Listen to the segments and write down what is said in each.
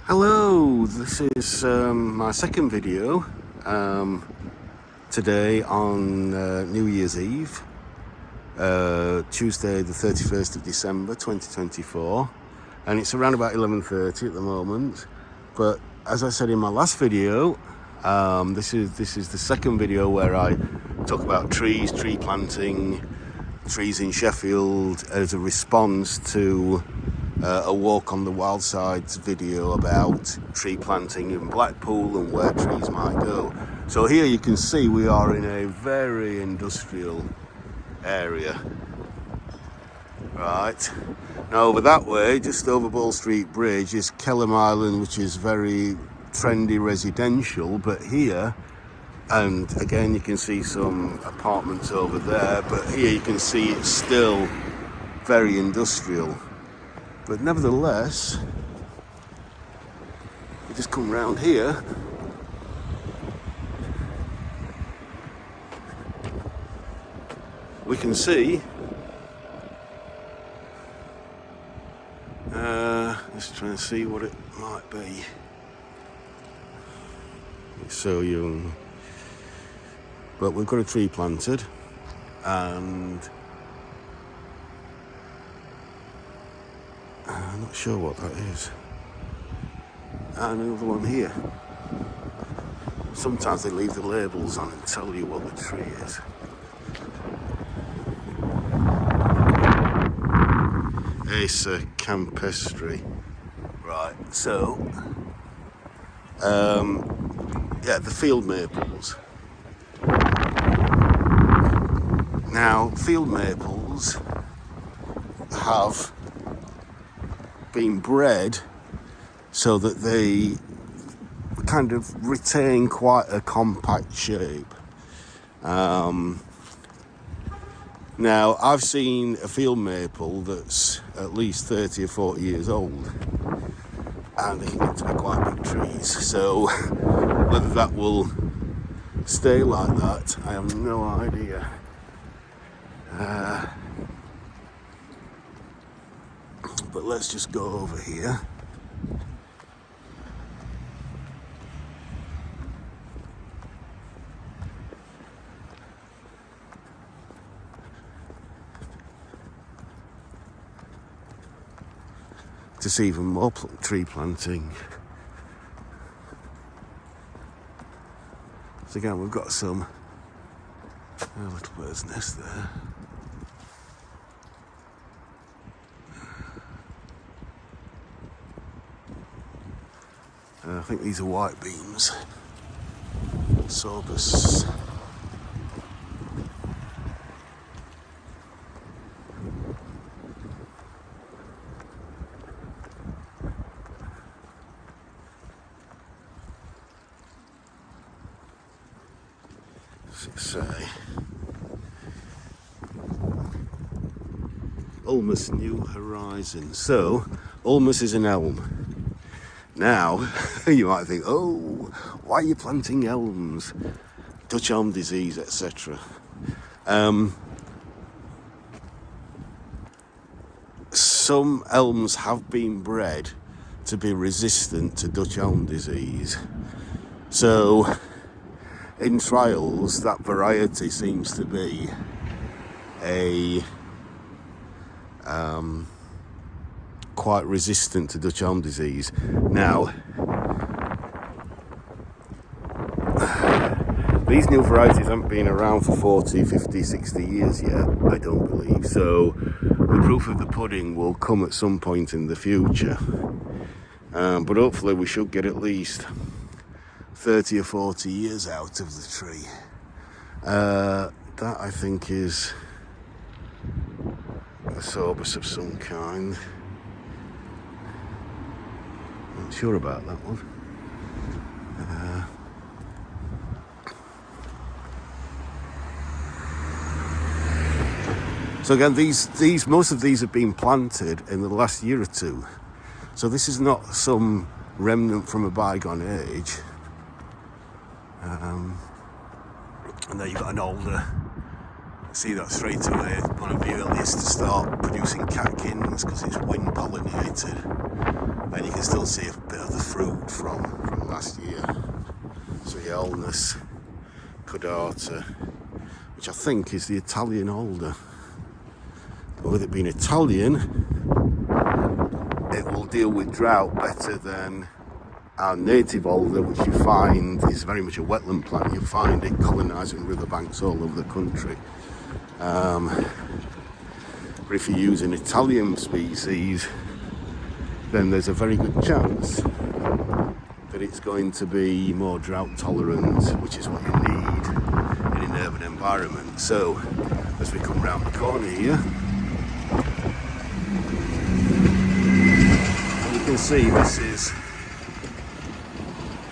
Hello, this is my second video today on New Year's Eve, Tuesday the 31st of December 2024, and it's around about 11:30 at the moment. But as I said in my last video, this is the second video where I talk about trees, tree planting, trees in Sheffield as a response to a walk on the wild sides video about tree planting in Blackpool and where trees might go. So here you can see we are in a very industrial area. Right, now over that way, just over Ball Street Bridge, is Kellum Island, which is very trendy residential, but here, and again you can see some apartments over there, but here you can see it's still very industrial. But nevertheless, you just come round here, we can see, let's try and see what it might be. It's so young. But we've got a tree planted, and I'm not sure what that is. And another one here. Sometimes they leave the labels on and tell you what the tree is. Acer campestri. Right, so yeah, the field maples. Now, field maples have been bred so that they kind of retain quite a compact shape. Now, I've seen a field maple that's at least 30 or 40 years old, and they can get to be quite big trees. So whether that will stay like that, I have no idea. But let's just go over here. To see even more tree planting. So again, we've got some little bird's nest there. I think these are white beams. Sorbus. Say Ulmus New Horizon. So Ulmus is an elm. Now you might think, oh, why are you planting elms? Dutch elm disease, etc. Some elms have been bred to be resistant to Dutch elm disease. So in trials, that variety seems to be a quite resistant to Dutch elm disease. Now, these new varieties haven't been around for 40, 50, 60 years yet, I don't believe. So the proof of the pudding will come at some point in the future. But hopefully we should get at least 30 or 40 years out of the tree. That I think is a sorbus of some kind. Not sure about that one. So again, these most of these have been planted in the last year or two. So this is not some remnant from a bygone age. And there you've got an older, see that straight away, one of the earliest to start producing catkins because it's wind pollinated, and you can still see a bit of the fruit fruit from last year. So the Elms, Courtyard, which I think is the Italian alder. But with it being Italian, it will deal with drought better than our native alder, which you find is very much a wetland plant. You find it colonising riverbanks all over the country. But if you use an Italian species, then there's a very good chance that it's going to be more drought tolerant, which is what you need in an urban environment. So as we come round the corner here, you can see this is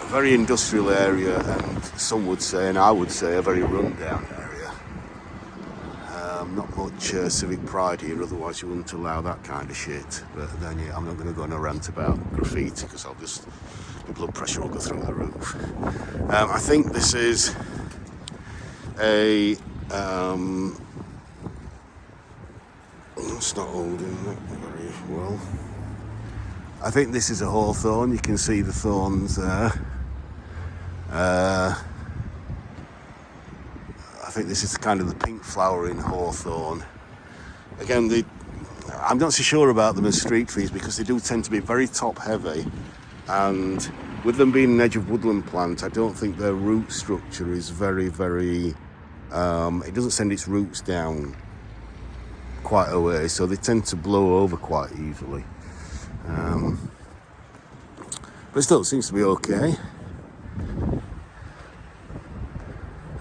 a very industrial area, and some would say, and I would say, a very rundown area. Not much civic pride here, otherwise you wouldn't allow that kind of shit. But then yeah, I'm not going to go on a rant about graffiti because my blood pressure will go through the roof. I think this is a it's not holding that very well. I think this is a hawthorn. You can see the thorns there. I think this is kind of the pink flowering hawthorn. Again, I'm not so sure about them as street trees because they do tend to be very top heavy, and with them being an edge of woodland plant, I don't think their root structure is very, it doesn't send its roots down quite a way, so they tend to blow over quite easily. But still, it seems to be okay.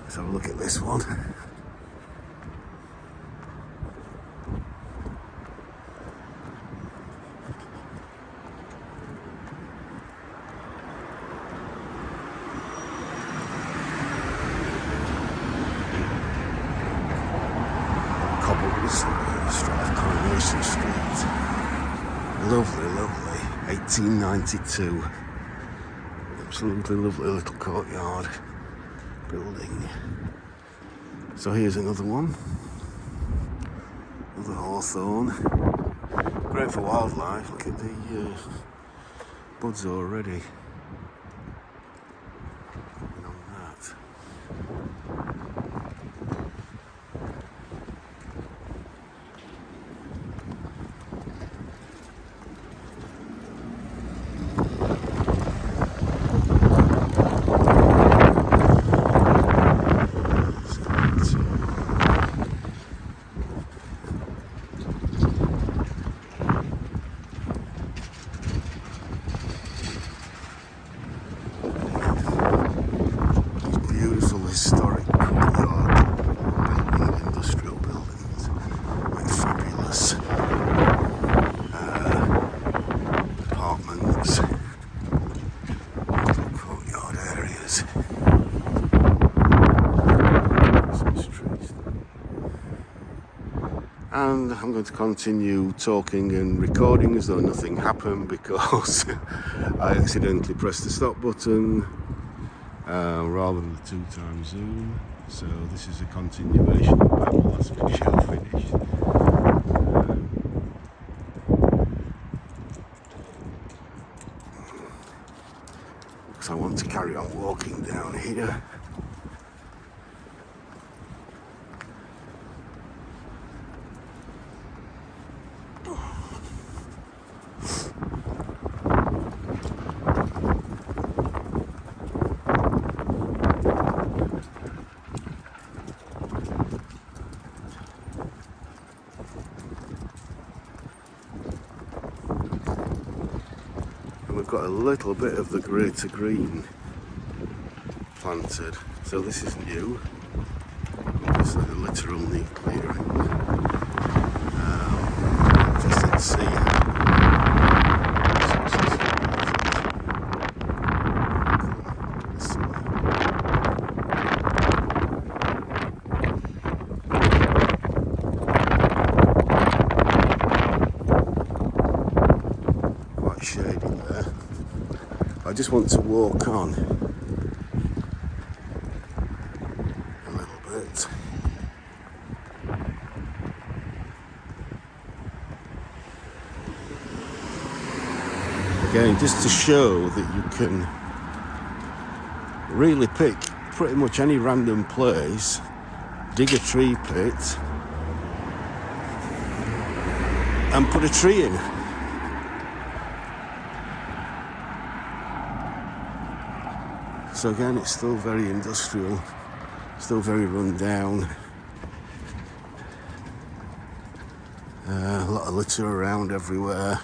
Let's have a look at this one. Cobbles, Strive Coronation Street. Lovely, 1892. Absolutely lovely little courtyard building. So here's another one, another hawthorn. Great for wildlife. Look at the buds already coming on that. Historic courtyard building, industrial buildings, like fabulous apartments, little courtyard areas. Christmas trees. And I'm going to continue talking and recording as though nothing happened because I accidentally pressed the stop button rather than the 2x zoom. So this is a continuation of my last video finished. Because I want to carry on walking down here. We've got a little bit of the greater green planted, so this is new. This is a literal new clearing. Interesting to see. Quite shady there. I just want to walk on a little bit. again, just to show that you can really pick pretty much any random place, dig a tree pit and put a tree in. So again, it's still very industrial, still very run down. A lot of litter around everywhere.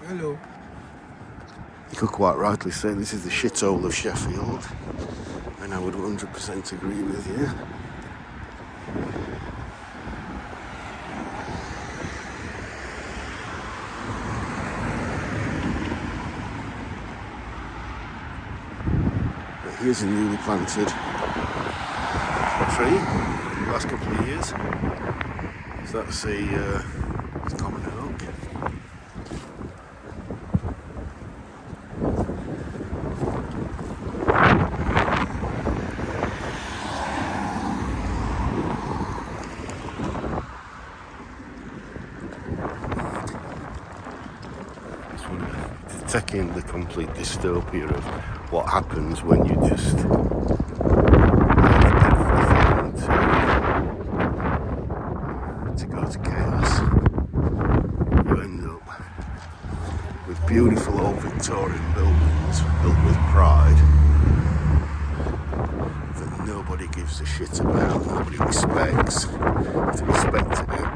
Hello. You could quite rightly say this is the shithole of Sheffield, and I would 100% agree with you. But here's a newly planted tree in the last couple of years. So that's a common oak. Taking the complete dystopia of what happens when you just leave everything to go to chaos. You end up with beautiful old Victorian buildings built with pride that nobody gives a shit about, nobody respects. If they respected it,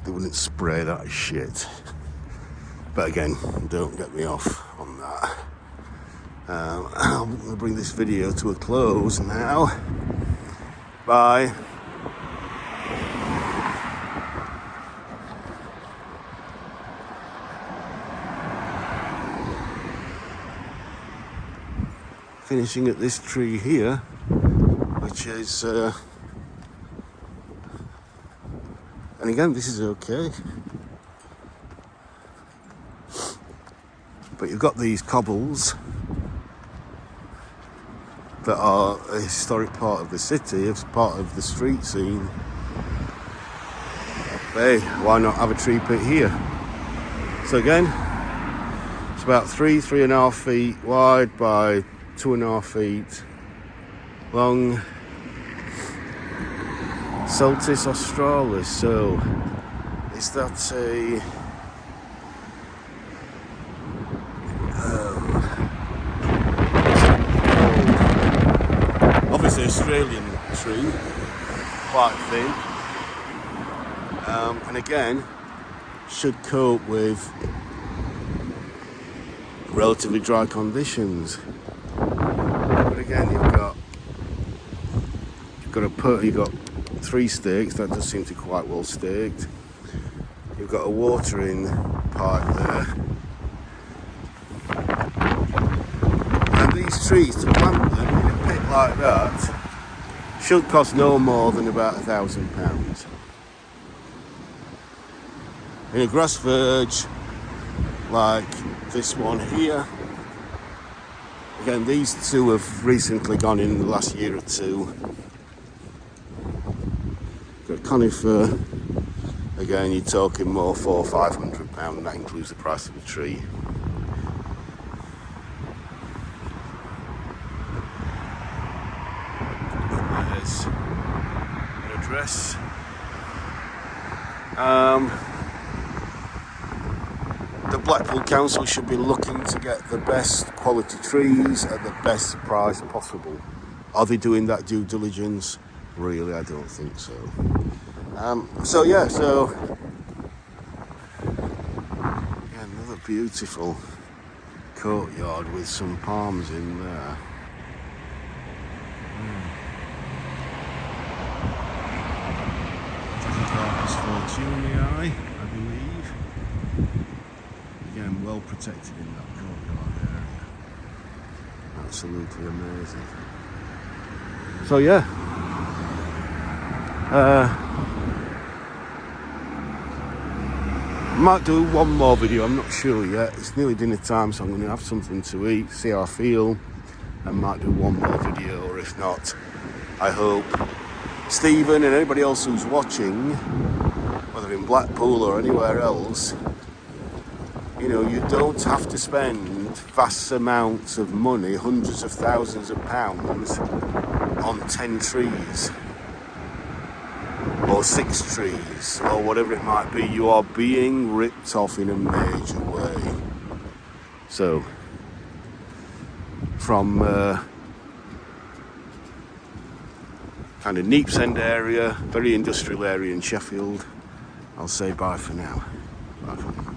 they wouldn't spray that shit. But again, don't get me off on that. I'm going to bring this video to a close now. Bye. Finishing at this tree here, which is, and again, this is okay. But you've got these cobbles that are a historic part of the city, as part of the street scene. Hey, why not have a tree pit here? So again, it's about 3.5 feet wide by 2.5 feet long. Celtis australis. So is that a obviously Australian tree, quite thin, and again should cope with relatively dry conditions. But again, you've got 3 stakes. That does seem to be quite well staked. You've got a watering pipe there. These trees, to plant them in a pit like that, should cost no more than about £1,000. In a grass verge like this one here, again, these two have recently gone in the last year or two. Got conifer, again, you're talking more £400-500, that includes the price of the tree. An address. The Blackpool Council should be looking to get the best quality trees at the best price possible. Are they doing that due diligence? Really, I don't think so. Yeah, another beautiful courtyard with some palms in there. Fortunii, I believe. Again, well protected in that courtyard area. Absolutely amazing. So yeah, Might do one more video, I'm not sure yet. It's nearly dinner time, so I'm going to have something to eat, see how I feel, and might do one more video, or if not, I hope Stephen and anybody else who's watching, whether in Blackpool or anywhere else, you know, you don't have to spend vast amounts of money, hundreds of thousands of pounds, on 10 trees. Or 6 trees, or whatever it might be. You are being ripped off in a major way. So, from kind of Neeps End area, very industrial area in Sheffield, I'll say bye for now. Bye for now.